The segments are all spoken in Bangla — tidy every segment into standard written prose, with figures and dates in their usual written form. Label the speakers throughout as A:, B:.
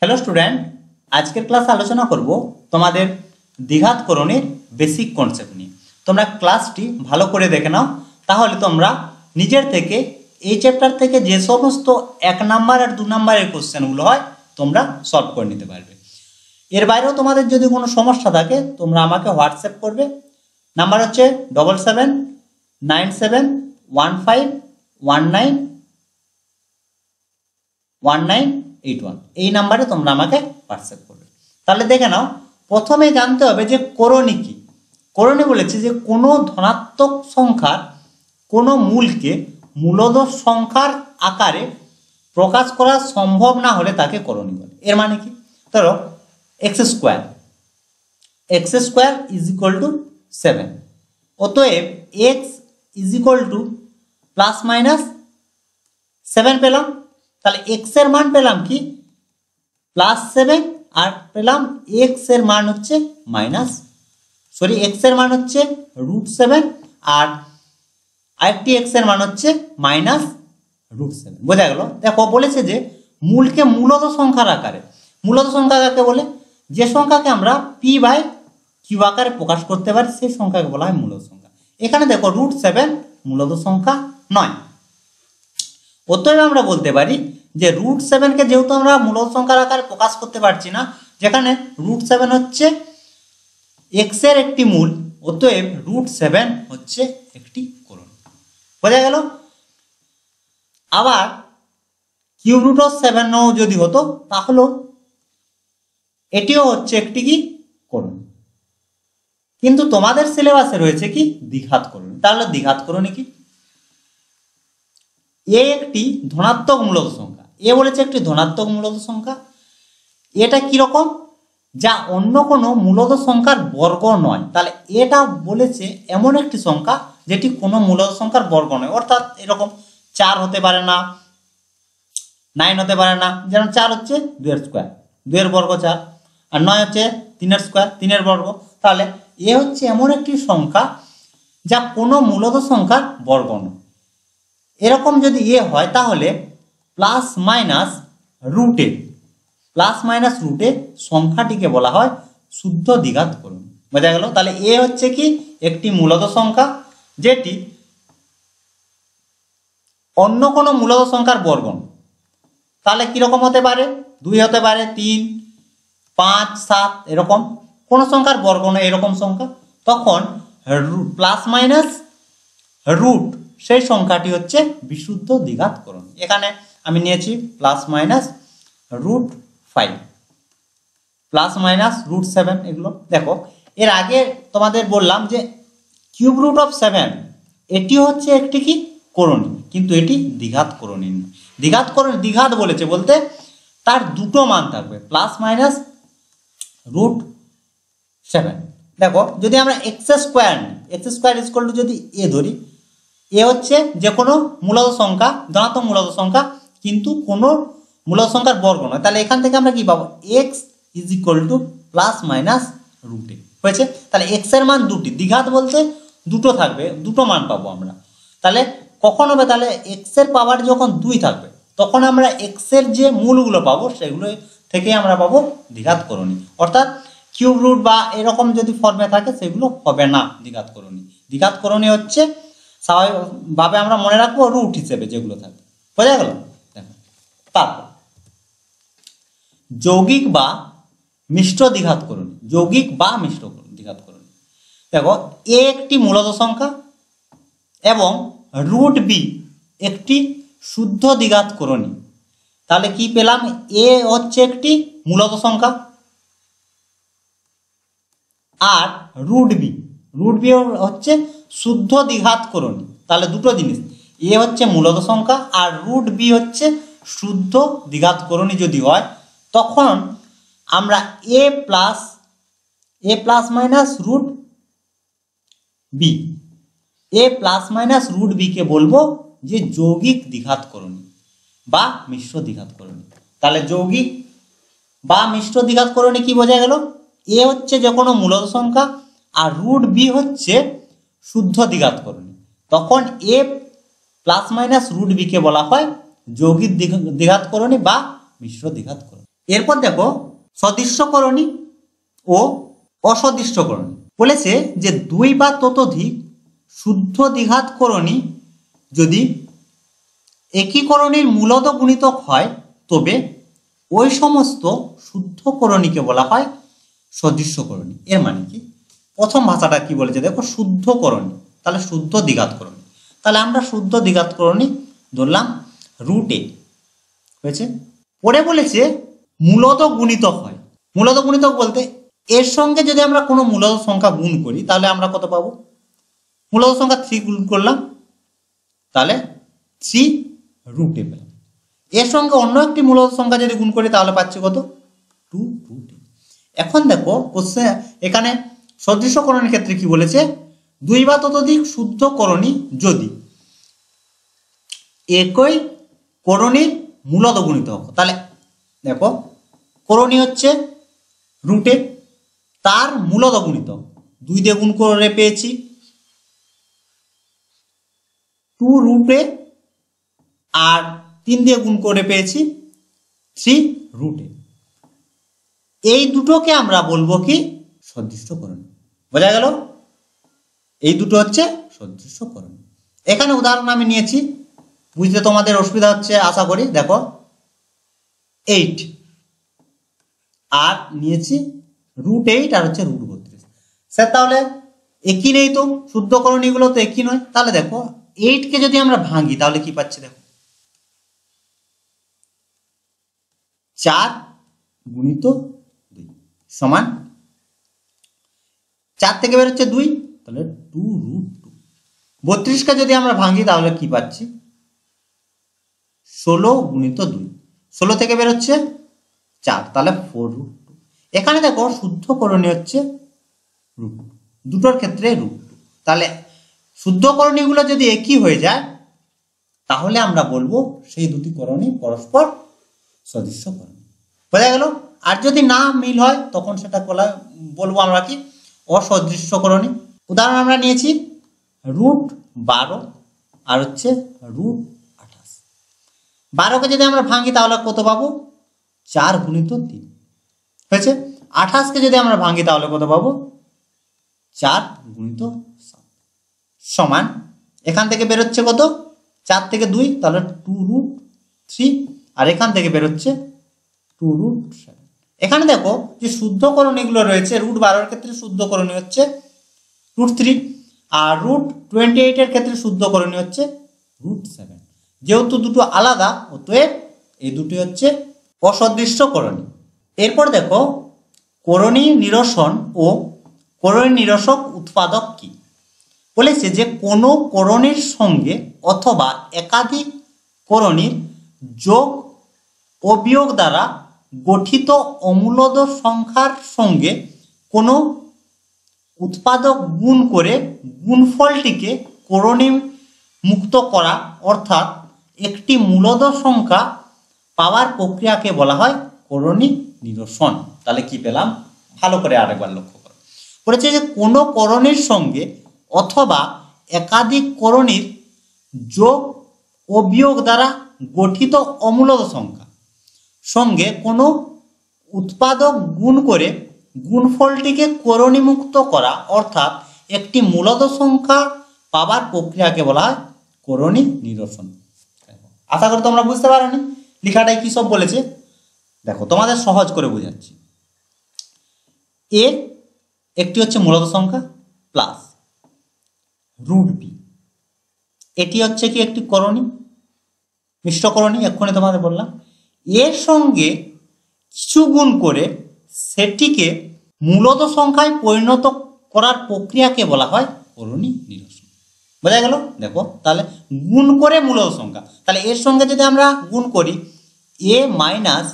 A: হ্যালো স্টুডেন্ট, আজকের ক্লাসে আলোচনা করব তোমাদের দ্বিঘাতকরণের বেসিক কনসেপ্ট নিয়ে। তোমরা ক্লাসটি ভালো করে দেখে নাও, তাহলে তোমরা নিজের থেকে এই চ্যাপ্টার থেকে যে সমস্ত 1 নাম্বার আর 2 নাম্বারের কোশ্চেনগুলো হয় তোমরা সলভ করে নিতে পারবে। এর বাইরেও তোমাদের যদি কোনো সমস্যা থাকে তোমরা আমাকে হোয়াটসঅ্যাপ করবে। নাম্বার হচ্ছে 7797151981। এই নাম্বারে তোমরা আমাকে হোয়াটসঅ্যাপ করবে। তাহলে দেখে নাও, প্রথমে জানতে হবে যে করণী কি। করণী বলেছে যে কোনো ধনাত্মক সংখ্যার কোনো মূলকে মূলদ সংখ্যার আকারে প্রকাশ করা সম্ভব না হলে তাকে করণী বলে। এর মানে কি? ধরো x square is equal to 7। অতএব x is equal to plus minus 7 পেলাম। তাহলে x এর মান পেলাম কি +7, আর পেলাম x এর মান হচ্ছে x এর মান হচ্ছে √7, আর আরেকটি x এর মান হচ্ছে -√7। বোঝা গেল? দেখো বলেছে যে মূলকে মূলদ সংখ্যার আকারে। মূলদ সংখ্যা কাকে বলে? যে সংখ্যাকে আমরা p/q আকারে প্রকাশ করতে পারি সেই সংখ্যাকে বলা হয় মূলদ সংখ্যা। এখানে দেখো √7 মূলদ সংখ্যা নয়। অতএব আমরা বলতে পারি যে √7 কে যেহেতু আমরা মূলদ সংখ্যার আকারে প্রকাশ করতে পারছি না, যেখানে √7 হচ্ছে x এর একটি মূল, অতএব √7 হচ্ছে একটি করণী। বোঝা গেল? আবার √7 যদি হতো তাহলেও এটিও হচ্ছে একটি কি করণী। কিন্তু তোমাদের সিলেবাসে রয়েছে কি দ্বিঘাতকরণী। তাহলে দ্বিঘাতকরণী কি? এ একটি ধনাত্মক মূলদ সংখ্যা। এ বলেছে একটি ধনাত্মক মূলদ সংখ্যা। এটা কিরকম? যা অন্য কোনো মূলদ সংখ্যার বর্গ নয়। তাহলে এটা বলেছে এমন একটি সংখ্যা যেটি কোনো মূলদ সংখ্যার বর্গ নয়। অর্থাৎ এরকম 4 হতে পারে না, 9 হতে পারে না। যেমন 4 হচ্ছে 2 এর স্কোয়ার, 2 এর বর্গ 4, আর 9 হচ্ছে 3 এর স্কোয়ার, 3 এর বর্গ। তাহলে এ হচ্ছে এমন একটি সংখ্যা যা কোনো মূলদ সংখ্যার বর্গ নয়। এরকম যদি এ হয় তাহলে প্লাস মাইনাস রুটে সংখ্যাটিকে বলা হয় শুদ্ধ দ্বিঘাতকরণী। বোঝা গেল? তাহলে এ হচ্ছে কি একটি মূলদ সংখ্যা যেটি অন্য কোনো মূলদ সংখ্যার বর্গ নয়। তাহলে কিরকম হতে পারে? 2 হতে পারে, 3, 5, 7, এরকম কোনো সংখ্যার বর্গ নয় এরকম সংখ্যা। তখন প্লাস মাইনাস রুট সেই সংখ্যাটি হচ্ছে বিশুদ্ধ দ্বিঘাতকরণী। এখানে আমি নিয়েছি +-√5, +-√7, এগুলো দেখো। এর আগে তোমাদের বললাম যে √7 এটি হচ্ছে একটি কি করণী, কিন্তু এটি দ্বিঘাতকরণী নয়। দ্বিঘাত বলেছে বলতে তার দুটো মান থাকবে +-√7। দেখো যদি আমরা x স্কোয়ার যদি এ ধরি, এ হচ্ছে যে কোনো মূলদ সংখ্যা, ধনাত্মক মূলদ সংখ্যা, কিন্তু কোনো মূলদ সংখ্যার বর্গ নয়। তাহলে এখান থেকে আমরা কি পাবো? x is equal to +-√a হয়েছে। তাহলে x এর মান দুটি, দ্বিঘাত বলতে দুটো থাকবে, দুটো মান পাবো আমরা। তাহলে কখন হবে? তাহলে x এর পাওয়ার যখন 2 থাকবে তখন আমরা x এর যে মূলগুলো পাবো সেগুলো থেকে আমরা পাবো দ্বিঘাতকরণী। অর্থাৎ কিউব রুট বা এরকম যদি ফর্মে থাকে সেগুলো হবে না দ্বিঘাতকরণী। দ্বিঘাতকরণী হচ্ছে স্বাভাবিকভাবে আমরা মনে রাখবো রুট হিসেবে যেগুলো থাকবে। বোঝা গেল? দেখো তারপর যৌগিক বা মিশ্র দ্বিঘাতকরণী। দ্বিঘাতকরণী দেখো এ একটি মূলদ সংখ্যা এবং √b একটি শুদ্ধ দ্বিঘাতকরণী। তাহলে কি পেলাম? এ হচ্ছে একটি মূলদ সংখ্যা আর √b হচ্ছে শুদ্ধ দ্বিঘাতকরণী। তাহলে দুটো জিনিস, এ হচ্ছে মূলদ সংখ্যা আর √b হচ্ছে শুদ্ধ দ্বিঘাতকরণী যদি হয়, তখন আমরা a +-√b কে বলবো যে যৌগিক দ্বিঘাতকরণী বা মিশ্র দ্বিঘাতকরণী। তাহলে যৌগিক বা মিশ্র দ্বিঘাতকরণী কি বোঝা গেল? এ হচ্ছে যে কোনো মূলদ সংখ্যা আর √b হচ্ছে শুদ্ধ দ্বিঘাতকরণী। তখন a +-√b কে বলা হয় যৌগিক দ্বিঘাতকরণী বা মিশ্র দ্বিঘাতকরণী। এরপর দেখো সদৃশ্যকরণী ও অসদৃশ্যকরণী। বলেছে যে দুই বা ততোধিক শুদ্ধ দ্বিঘাতকরণী যদি একীকরণীর মূলত গুণিতক হয় তবে ওই সমস্ত শুদ্ধকরণীকে বলা হয় সদৃশ্যকরণী। এর মানে কি, প্রথম ভাষাটা কি বলেছে দেখো, শুদ্ধকরণী, তাহলে শুদ্ধ দ্বিঘাতকরণী। তাহলে আমরা শুদ্ধ দ্বিঘাতকরণী ধরলাম √a হয়েছে। পরে বলেছে মূলত গুণিতক হয়। মূলত গুণিতক বলতে এর সঙ্গে যদি আমরা কোনো মূলত সংখ্যা গুণ করি তাহলে আমরা কত পাবো, মূলত সংখ্যা 3 গুণ করলাম তাহলে 3√a পেলাম। এর সঙ্গে অন্য একটি মূলত সংখ্যা যদি গুণ করি তাহলে পাচ্ছি কত, 2√a। এখন দেখো কোশ্চেন এখানে সদৃশ্যকরণের ক্ষেত্রে কি বলেছে, দুই বা ততোধিক শুদ্ধকরণী যদি একই করণীর মূলত গুণিতক। তাহলে দেখো করণী হচ্ছে √a, তার মূলত গুণিতক 2 দিয়ে গুণ করে পেয়েছি 2√a, আর 3 দিয়ে গুণ করে পেয়েছি 3√a। এই দুটোকে আমরা বলবো কি, সদৃশ্যকরণী। বোঝা গেল? এই দুটো হচ্ছে সদৃশ্যকরণী। এখানে উদাহরণ আমি নিয়েছি, বুঝতে তোমাদের অসুবিধা হচ্ছে আশা করি। দেখো 8 আর নিয়েছি √8 আর হচ্ছে √32। স্যার তাহলে একই নেই তো, শুদ্ধকরণীগুলো তো একই নয়। তাহলে দেখো 8 কে যদি আমরা ভাঙি তাহলে কি পাচ্ছি, দেখো 4 গুণিত 2 সমান 4 থেকে বেরোচ্ছে 2, তাহলে 2√2। 32 কে যদি আমরা ভাঙি তাহলে কি পাচ্ছি, 16 গুণিত 2, 16 থেকে বেরোচ্ছে 4, তাহলে 4√2। এখানে দেখো শুদ্ধকরণী হচ্ছে √2, দুটোর ক্ষেত্রে √2। তাহলে শুদ্ধকরণীগুলো যদি একই হয়ে যায় তাহলে আমরা বলবো সেই দুটি করণী পরস্পর সদৃশ্যকরণী। বোঝা গেল? আর যদি না মিল হয় তখন সেটা বলবো আমরা কি, অসদৃশ্যকরণী। উদাহরণ আমরা নিয়েছি √12 আর হচ্ছে √28। 12কে যদি আমরা ভাঙি তাহলে কত পাবো, 4 গুণিত 3 হয়েছে। 28কে যদি আমরা ভাঙি তাহলে কত পাবো, 4 গুণিত 7 সমান, এখান থেকে বেরোচ্ছে কত, 4 থেকে 2 তাহলে 2√3, আর এখান থেকে বেরোচ্ছে 2√7। এখানে দেখো যে শুদ্ধকরণীগুলো রয়েছে, √12 এর ক্ষেত্রে শুদ্ধকরণী হচ্ছে √3, আর √28 এর ক্ষেত্রে শুদ্ধকরণী হচ্ছে √7। যেহেতু দুটো আলাদা অতএব এই দুটি হচ্ছে অসদৃশ্যকরণী। এরপর দেখো করণী নিরসন ও করণী নিরসক উৎপাদক কি। বলেছে যে কোনো করণীর সঙ্গে অথবা একাধিক করণীর যোগ ও বিয়োগ দ্বারা গঠিত অমূলদ সংখ্যার সঙ্গে কোনো উৎপাদক গুণ করে গুণফলটিকে করণী মুক্ত করা, অর্থাৎ একটি মূলদ সংখ্যা পাওয়ার প্রক্রিয়াকে বলা হয় করণী নিরসন। তাহলে কি পেলাম, ভালো করে আরেকবার লক্ষ্য করো। বলেছে যে কোনো করণীর সঙ্গে অথবা একাধিক করণীর যোগ ও বিয়োগ দ্বারা গঠিত অমূলদ সংখ্যা সঙ্গে কোনো উৎপাদক গুণ করে গুণফলটিকে করণীমুক্ত করা, অর্থাৎ একটি মূলদ সংখ্যা পাবার প্রক্রিয়াকে বলা হয় করণী নিরসন। আশা করি তোমরা বুঝতে পারোনি লেখাটাই কি সব বলেছে। দেখো তোমাদের সহজ করে বোঝাচ্ছি। এ একটি হচ্ছে মূলদ সংখ্যা প্লাস √b, এটি হচ্ছে কি একটি করণী, মিশ্র করণী, এক্ষুনি তোমাদের বললাম। এর সঙ্গে কিছু গুণ করে সেটিকে মূলদ সংখ্যায় পরিণত করার প্রক্রিয়াকে বলা হয় করণী নিরসন। বোঝা গেল? দেখো তাহলে গুণ করে মূলদ সংখ্যা, তাহলে এর সঙ্গে যদি আমরা গুণ করি a মাইনাস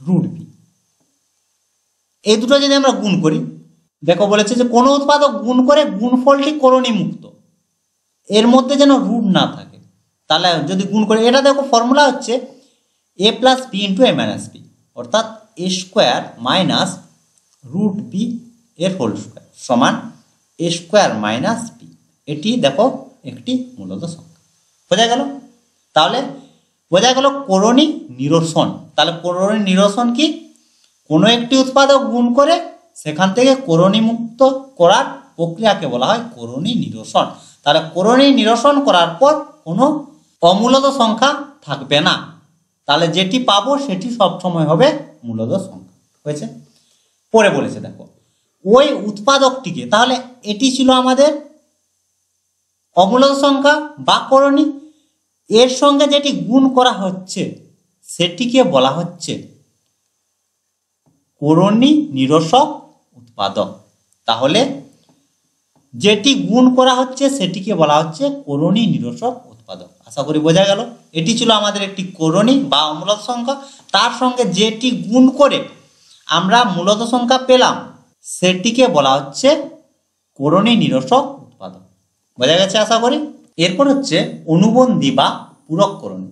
A: √b, এই দুটো যদি আমরা গুণ করি, দেখো বলেছে যে কোনো উৎপাদক গুণ করে গুণফলটি করণী মুক্ত, এর মধ্যে যেন রুট না থাকে। তাহলে যদি গুণ করি, এটা দেখো ফর্মুলা হচ্ছে a plus b into a minus b, অর্থাৎ a স্কোয়ার মাইনাস √b এর হোল স্কোয়ার সমান a স্কোয়ার মাইনাস b। এটি দেখো একটি মূলদ সংখ্যা। বোঝা গেল? তাহলে বোঝা গেল করণী নিরসন। তাহলে করণী নিরসন কি? কোনো একটি উৎপাদক গুণ করে সেখান থেকে করণী মুক্ত করার প্রক্রিয়াকে বলা হয় করণী নিরসন। তাহলে করণী নিরসন করার পর কোনো অমূলদ সংখ্যা থাকবে না, তাহলে যেটি পাবো সেটি সবসময় হবে মূলদ সংখ্যা। হয়েছে? পরে বলেছে দেখো ওই উৎপাদকটিকে, তাহলে এটি ছিল আমাদের অমূলদ সংখ্যা বা করণী, এর সঙ্গে যেটি গুণ করা হচ্ছে সেটিকে বলা হচ্ছে করণী নিরসক উৎপাদক। তাহলে যেটি গুণ করা হচ্ছে সেটিকে বলা হচ্ছে করণী নিরসক উৎপাদক। আশা করি বোঝা গেল। এটি ছিল আমাদের একটি করণী বা অমূলদ সংখ্যা, তার সঙ্গে যেটি গুণ করে আমরা মূলদ সংখ্যা পেলাম সেটিকে বলা হচ্ছে করণী নিরসক উৎপাদক। বোঝা গেছে আশা করি। এরপর হচ্ছে অনুবন্ধী বা পূরক করণী।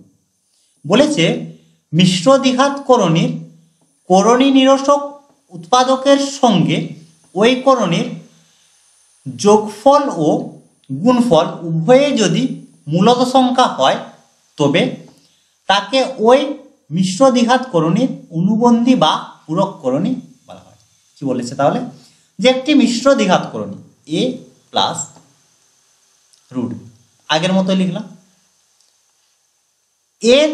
A: বলেছে মিশ্র দ্বিঘাত করণীর করণী নিরসক উৎপাদকের সঙ্গে ওই করণীর যোগফল ও গুণফল উভয়ে যদি মূলদ সংখ্যা হয় তবে তাকে ওই মিশ্র দ্বিঘাত করণীর অনুবন্ধী বা পূরক করণী বলা হয়। কি বলেছে তাহলে? যে একটি মিশ্র দ্বিঘাত করণী a প্লাস রুট, আগের মতো লিখলাম, এর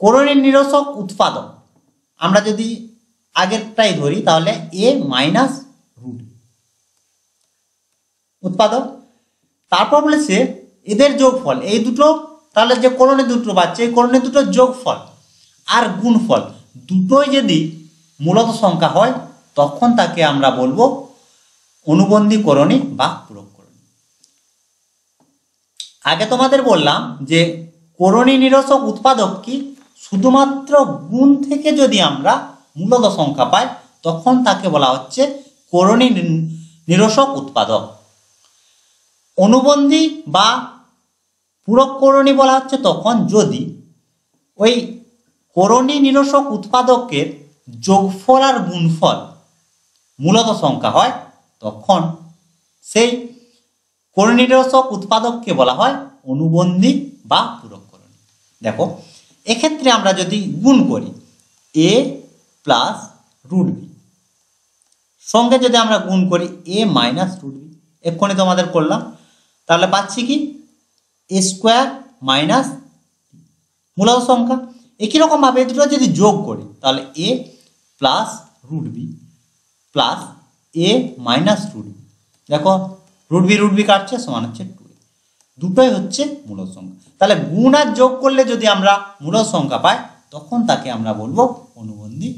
A: করণী নিরসক উৎপাদক আমরা যদি আগেরটাই ধরি তাহলে a মাইনাস রুট উৎপাদক। তারপর বলেছে এদের যোগফল, এই দুটো তাহলে যে করণী দুটো পাচ্ছে এই করণী দুটোর যোগফল আর গুণফল দুটোই যদি মূলদ সংখ্যা হয় তখন তাকে আমরা বলবো অনুবন্ধী করণী বা পূরক করণী। আগে তোমাদের বললাম যে করণী নিরসক উৎপাদক কি? শুধুমাত্র গুণ থেকে যদি আমরা মূলদ সংখ্যা পাই তখন তাকে বলা হচ্ছে করণী নিরসক উৎপাদক। অনুবন্ধী বা পূরক করণী বলা হচ্ছে তখন যদি ওই করণী নিরসক উৎপাদকের যোগফল আর গুণফল মূলদ সংখ্যা হয় তখন সেই করণী নিরসক উৎপাদককে বলা হয় অনুবন্ধী বা পূরক করণী। দেখো এক্ষেত্রে আমরা যদি গুণ করি a প্লাস রুট বি সঙ্গে যদি আমরা গুণ করি a মাইনাস রুট বি, এক্ষুনি তোমাদের করলাম, তাহলে পাচ্ছি কি a স্কোয়ার মাইনাস মূলদ সংখ্যা। একই রকম ভাবে এই দুটো যদি যোগ করি তাহলে a plus root B plus a minus root B, দেখো রুট বি কাটছে সমান হচ্ছে 2, দুটোই হচ্ছে মূলদ সংখ্যা। তাহলে গুণ আর যোগ করলে যদি আমরা মূলদ সংখ্যা পাই তখন তাকে আমরা বলবো অনুবন্ধী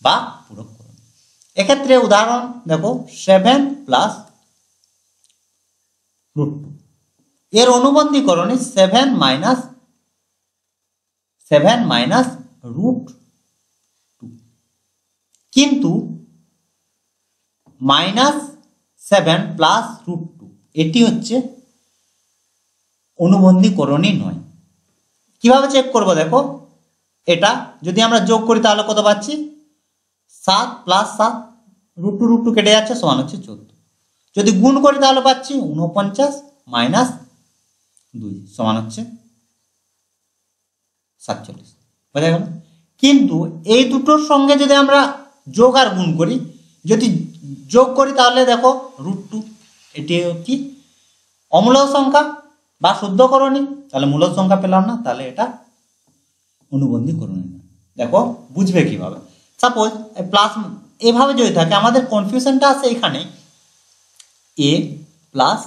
A: বা পূরক করণী। এক্ষেত্রে উদাহরণ দেখো 7 প্লাস রুট 2, এর অনুবন্ধী করণী 7 মাইনাস রুট 2, কিন্তু -7 প্লাস রুট 2 এটি হচ্ছে অনুবন্ধী করণী নয়। কিভাবে চেক করব? দেখো এটা যদি আমরা যোগ করি তাহলে কত পাচ্ছি? 7 প্লাস 7 রুট 2 কেটে যাচ্ছে সমান হচ্ছে 14। যদি গুণ করি তাহলে পাচ্ছি 49 মাইনাস 2 সমান হচ্ছে 47। বোঝা গেল? কিন্তু এই দুটোর সঙ্গে যদি আমরা যোগ আর গুণ করি, যদি যোগ করি তাহলে দেখো রুট 2 এটি কি অমূলদ সংখ্যা বা শুদ্ধ করণী, তাহলে মূলদ সংখ্যা পেলাম না, তাহলে এটা অনুবন্ধী করণী না। দেখো বুঝবে কিভাবে? সাপোজ প্লাস এভাবে যদি থাকে আমাদের কনফিউশনটা আছে এখানে a প্লাস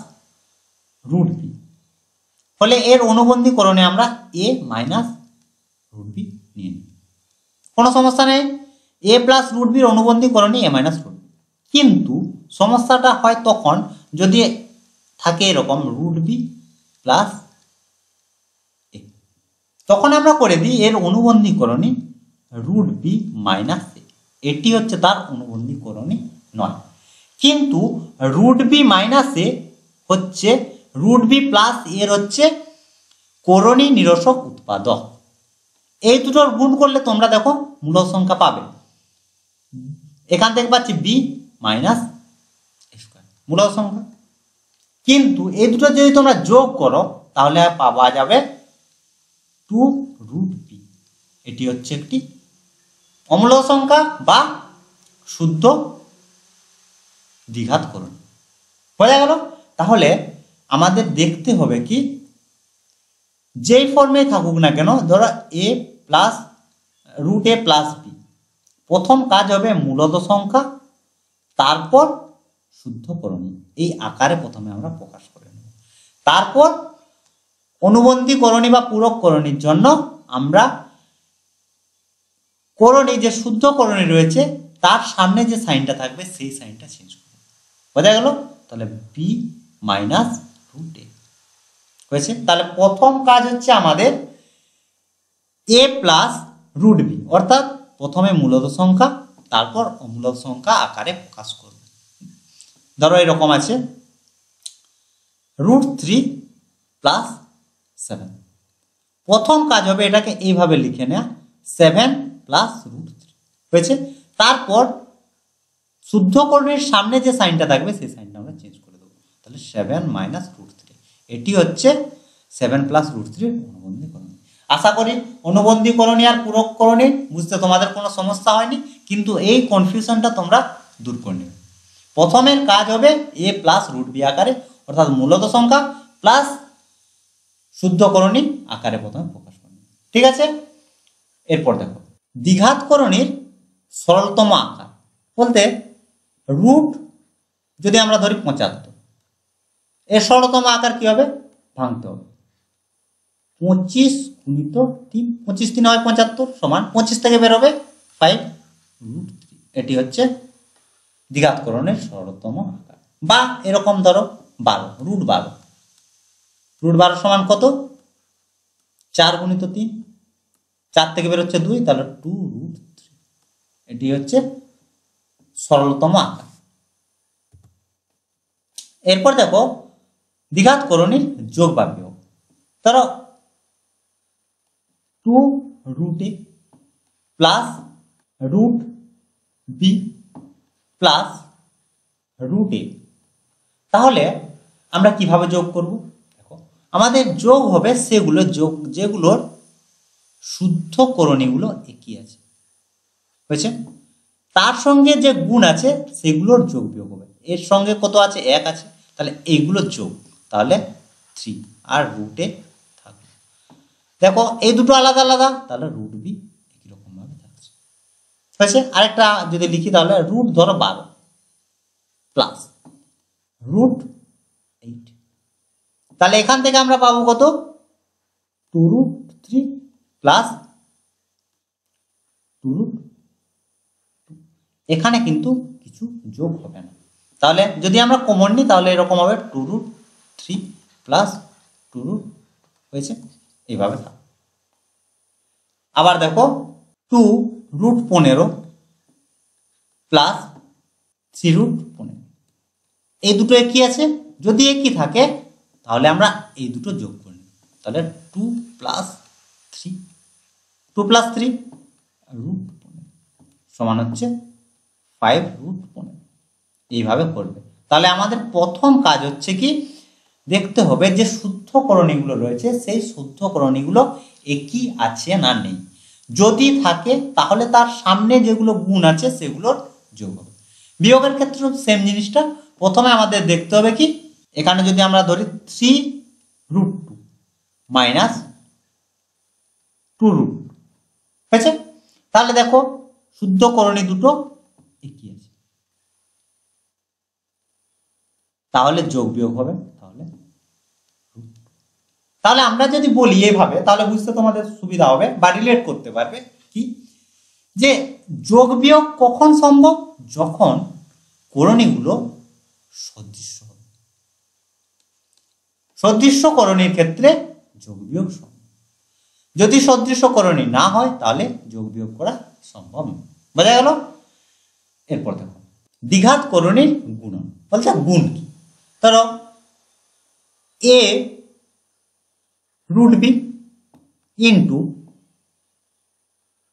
A: রুট বি, ফলে এর অনুবন্ধী করণে আমরা a মাইনাস রুট বি নিয়ে নিই, কোনো সমস্যা নেই। a প্লাস রুট বির অনুবন্ধী করণে a মাইনাস রুট বি, কিন্তু সমস্যাটা হয় তখন যদি থাকে এরকম রুট বি প্লাস a, তখন আমরা করে দিই এর অনুবন্ধী করণী রুট বি মাইনাস এ, এটি হচ্ছে তার অনুবন্ধী করণী নয়। কিন্তু রুট বি মাইনাস এ হচ্ছে রুট বি প্লাস এর হচ্ছে করণী নিরসক উৎপাদক। এই দুটোর গুণ করলে তোমরা দেখো মূলদ সংখ্যা পাবে, এখান থেকে পাচ্ছি বি মাইনাস স্কোয়ার মূলদ সংখ্যা। কিন্তু এই দুটো যদি তোমরা যোগ করো তাহলে পাওয়া যাবে 2 রুট এটি হচ্ছে একটি অমূলক সংখ্যা বা শুদ্ধ দ্বিঘাত করণী। বোঝা গেল? তাহলে আমাদের দেখতে হবে কি, যেই ফর্মে থাকুক না কেন, ধরো a plus root a plus B, প্রথম কাজ হবে মূলত সংখ্যা, তারপর শুদ্ধ করণী, এই আকারে প্রথমে আমরা প্রকাশ করে নেব। তারপর অনুবন্ধী করণী বা পূরক করণীর জন্য আমরা করণী, যে শুদ্ধ করণী রয়েছে তার সামনে যে সাইনটা থাকবে সেই সাইনটা চেঞ্জ করব। বোঝা গেল? তাহলে বি মাইনাস রুট এ হয়েছে। তাহলে প্রথম কাজ হচ্ছে আমাদের এ প্লাস রুট বি, অর্থাৎ প্রথমে মূলত সংখ্যা তারপর অমূলক সংখ্যা আকারে প্রকাশ করব। ধরো এরকম আছে √3 প্লাস 7, প্রথম কাজ হবে এটাকে এইভাবে লিখে নেওয়া 7 প্লাস √3 হয়েছে। তারপর শুদ্ধ করণীর সামনে যে সাইনটা থাকবে সেই সাইনটা আমরা চেঞ্জ করে দেবো। তাহলে 7 মাইনাস √3, এটি হচ্ছে 7 প্লাস √3 অনুবন্ধী করণী। আশা করি অনুবন্ধী করণী আর পূরক করণী বুঝতে তোমাদের কোনো সমস্যা হয়নি, কিন্তু এই কনফিউশনটা তোমরা দূর করে নেবে। প্রথমের কাজ হবে a প্লাস রুট বি আকারে, অর্থাৎ মূলত সংখ্যা প্লাস শুদ্ধ করণী আকারে প্রথমে প্রকাশ করবে। ঠিক আছে? এরপর দেখো দ্বিঘাত করণীর সরলতম আকার বলতে রুট যদি আমরা ধরি 75, এর সরলতম আকার কি হবে? ভাঙতে হবে 25 গুণিত 3, 25 3 হয় 75 সমান 25 থেকে বেরোবে 5√3, এটি হচ্ছে দ্বিঘাত করণের সরলতম আকার। বা এরকম ধরো 12, √12 সমান কত? 4 গুণিত 3, 4 থেকে বেরোচ্ছে 2, তাহলে 2√3, এটি হচ্ছে সরলতম আকার। এরপর দেখো দ্বিঘাত করণীর যোগ বা বিয়োগ। ধরো 2√a plus √b plus √a, তাহলে আমরা কিভাবে যোগ করব? দেখো আমাদের যোগ হবে সেগুলো যোগ যেগুলোর শুদ্ধ করণীগুলো একই আছে, হয়েছে। তার সঙ্গে যে গুণ আছে সেগুলোর যোগ বিয়োগ হবে। এর সঙ্গে কত আছে? 1 আছে, তাহলে এইগুলোর যোগ, তাহলে 3 আর √a থাকবে। দেখো এই দুটো আলাদা আলাদা, তাহলে √b একই রকম ভাবে থাকছে, হয়েছে। আরেকটা যদি লিখি তাহলে রুট ধরো 12 প্লাস √8, তাহলে এখান থেকে আমরা পাবো কত? 2√3 প্লাস 2√2, এখানে কিন্তু কিছু যোগ হবে না। তাহলে যদি আমরা কমন নিই তাহলে এরকম হবে 2√3 প্লাস 2√, হয়েছে। এইভাবে থাকবে। আবার দেখো 2√15 প্লাস 3√15, এই দুটো একই আছে। যদি একই থাকে তাহলে আমরা এই দুটো যোগ করি, তাহলে 2 প্লাস 3 √15 সমান হচ্ছে 5√15, এইভাবে করবে। তাহলে আমাদের প্রথম কাজ হচ্ছে কি, দেখতে হবে যে শুদ্ধ করণীগুলো রয়েছে সেই শুদ্ধ করণীগুলো একই আছে না নেই। যদি থাকে তাহলে তার সামনে যেগুলো গুণ আছে সেগুলোর যোগ হবে। বিয়োগের ক্ষেত্রে সেম জিনিসটা, প্রথমে আমাদের দেখতে হবে কি, এখানে যদি আমরা ধরি 3√2 মাইনাস 2√2, হয়েছে। তাহলে দেখো শুদ্ধ করণী দুটো একই আছে, তাহলে যোগ বিয়োগ হবে, তাহলে আমরা যদি বলি এইভাবে তাহলে বুঝতে তোমাদের সুবিধা হবে বা রিলেট করতে পারবে কি, যে যোগ বিয়োগ কখন সম্ভব? যখন করণীগুলো সদৃশ্য হবে। সদৃশ্য করণীর ক্ষেত্রে যোগ বিয়োগ সম্ভব। যদি সদৃশ্য করণী না হয় তাহলে যোগ বিয়োগ করা সম্ভব নয়। বোঝা গেল? এরপর দেখো দ্বিঘাত করণীর গুণন বলছে গুণ কি। ধরো a√b ইন্টু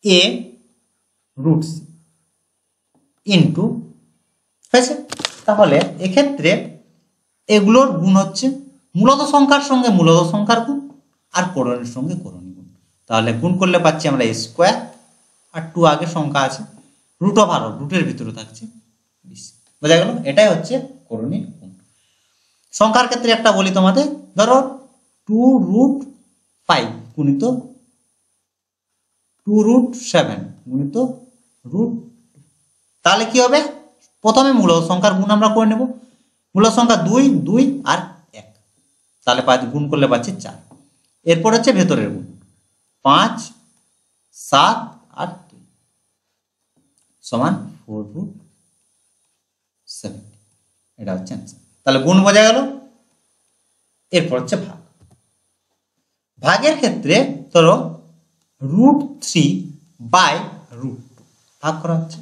A: a√c ইন্টু, হয়েছে। তাহলে এক্ষেত্রে এগুলোর গুণ হচ্ছে মূলত সংখ্যার সঙ্গে মূলত সংখ্যার গুণ আর করণীর সঙ্গে করণী গুণ। তাহলে গুণ করলে পাচ্ছি আমরা a স্কোয়ার, আর 2 আগে সংখ্যা আছে, রুট ওভার রুটের ভিতরে থাকছে 20। বোঝা গেল? এটাই হচ্ছে করণীর গুণ। সংখ্যার ক্ষেত্রে একটা বলি তোমাদের, ধরো 2√5 গুণিত 2√7 গুণিত √2, তাহলে কি হবে? প্রথমে মূল সংখ্যার গুণ আমরা করে নেব। মূল সংখ্যা 2, 2 আর 1, তাহলে গুণ করলে পাচ্ছি 4। এরপর হচ্ছে ভেতরের গুণ 5, 7 আর 2 সমান 4√7, এটা হচ্ছে অ্যান্সার। তাহলে গুণ বোঝা গেল। এরপর হচ্ছে ভাগ। ভাগের ক্ষেত্রে ধরো √3/√2 ভাগ করা হচ্ছে।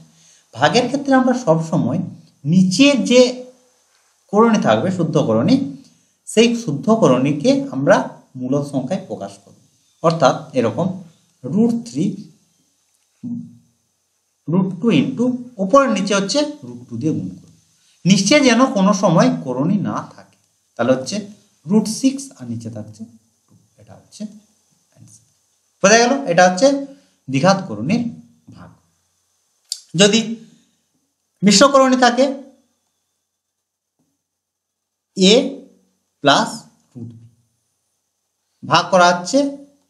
A: ভাগের ক্ষেত্রে আমরা সব সময় নিচের যে করণী থাকবে শুদ্ধ করণী, সেই শুদ্ধ করণীকে আমরা মূল সংখ্যায় প্রকাশ করব। অর্থাৎ এরকম √3√2 ইন্টু ওপরের নিচে হচ্ছে √2 দিয়ে গুণ করব। নিচে যেন কোনো সময় করণী না থাকে, তাহলে হচ্ছে √6 আর নিচে থাকছে 2, এটা হচ্ছে অ্যান্সার। বোঝা গেল? এটা হচ্ছে দ্বিঘাত করণীর ভাগ। যদি মিশ্র করণী থাকে a প্লাস √b, ভাগ করা হচ্ছে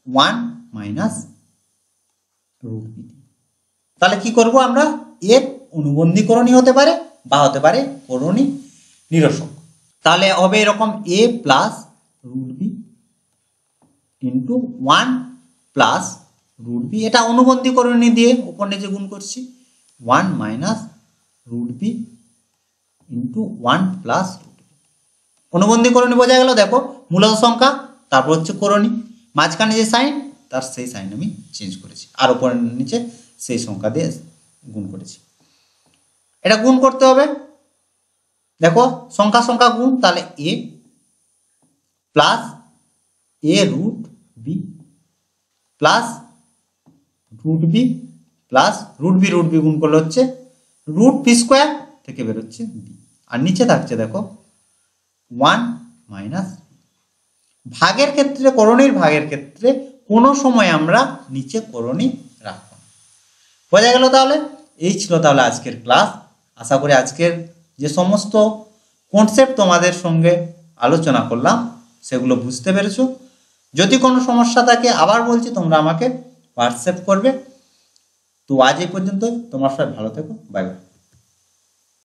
A: 1 মাইনাস √b। তাহলে কি করব আমরা? এর অনুবন্ধী করণী হতে পারে বা হতে পারে করণী নিরসক। তাহলে হবে এরকম a plus √b into 1 plus √b, এটা অনুবন্ধী করণী দিয়ে উপর নিচে গুণ করছি, 1 minus √b into 1 plus √b। অনুবন্ধী করণী বোঝা গেল? দেখো মূলত সংখ্যা, তারপর হচ্ছে করণী, মাঝখানে যে সাইন তার সেই সাইন আমি চেঞ্জ করেছি, আর উপরের নিচে সেই সংখ্যা দিয়ে গুণ করেছি। এটা গুণ করতে হবে, দেখো সংখ্যা সংখ্যা গুণ, তাহলে a plus a√b plus √b plus √b গুণ করলে হচ্ছে √b স্কোয়ার থেকে বেরোচ্ছে b, আর নিচে থাকছে দেখো 1 মাইনাস। ভাগের ক্ষেত্রে, করণীর ভাগের ক্ষেত্রে কোনো সময় আমরা নিচে করণী রাখব না। বোঝা গেল? তাহলে এই ছিল তাহলে আজকের ক্লাস। আশা করি আজকের যে সমস্ত কনসেপ্ট তোমাদের সঙ্গে আলোচনা করলাম সেগুলো বুঝতে পেরেছো। যদি কোনো সমস্যা থাকে আবার বলছি তোমরা আমাকে হোয়াটসঅ্যাপ করবে। তো আজ এই পর্যন্ত, তোমরা সবাই ভালো থেকো, বাই বাই।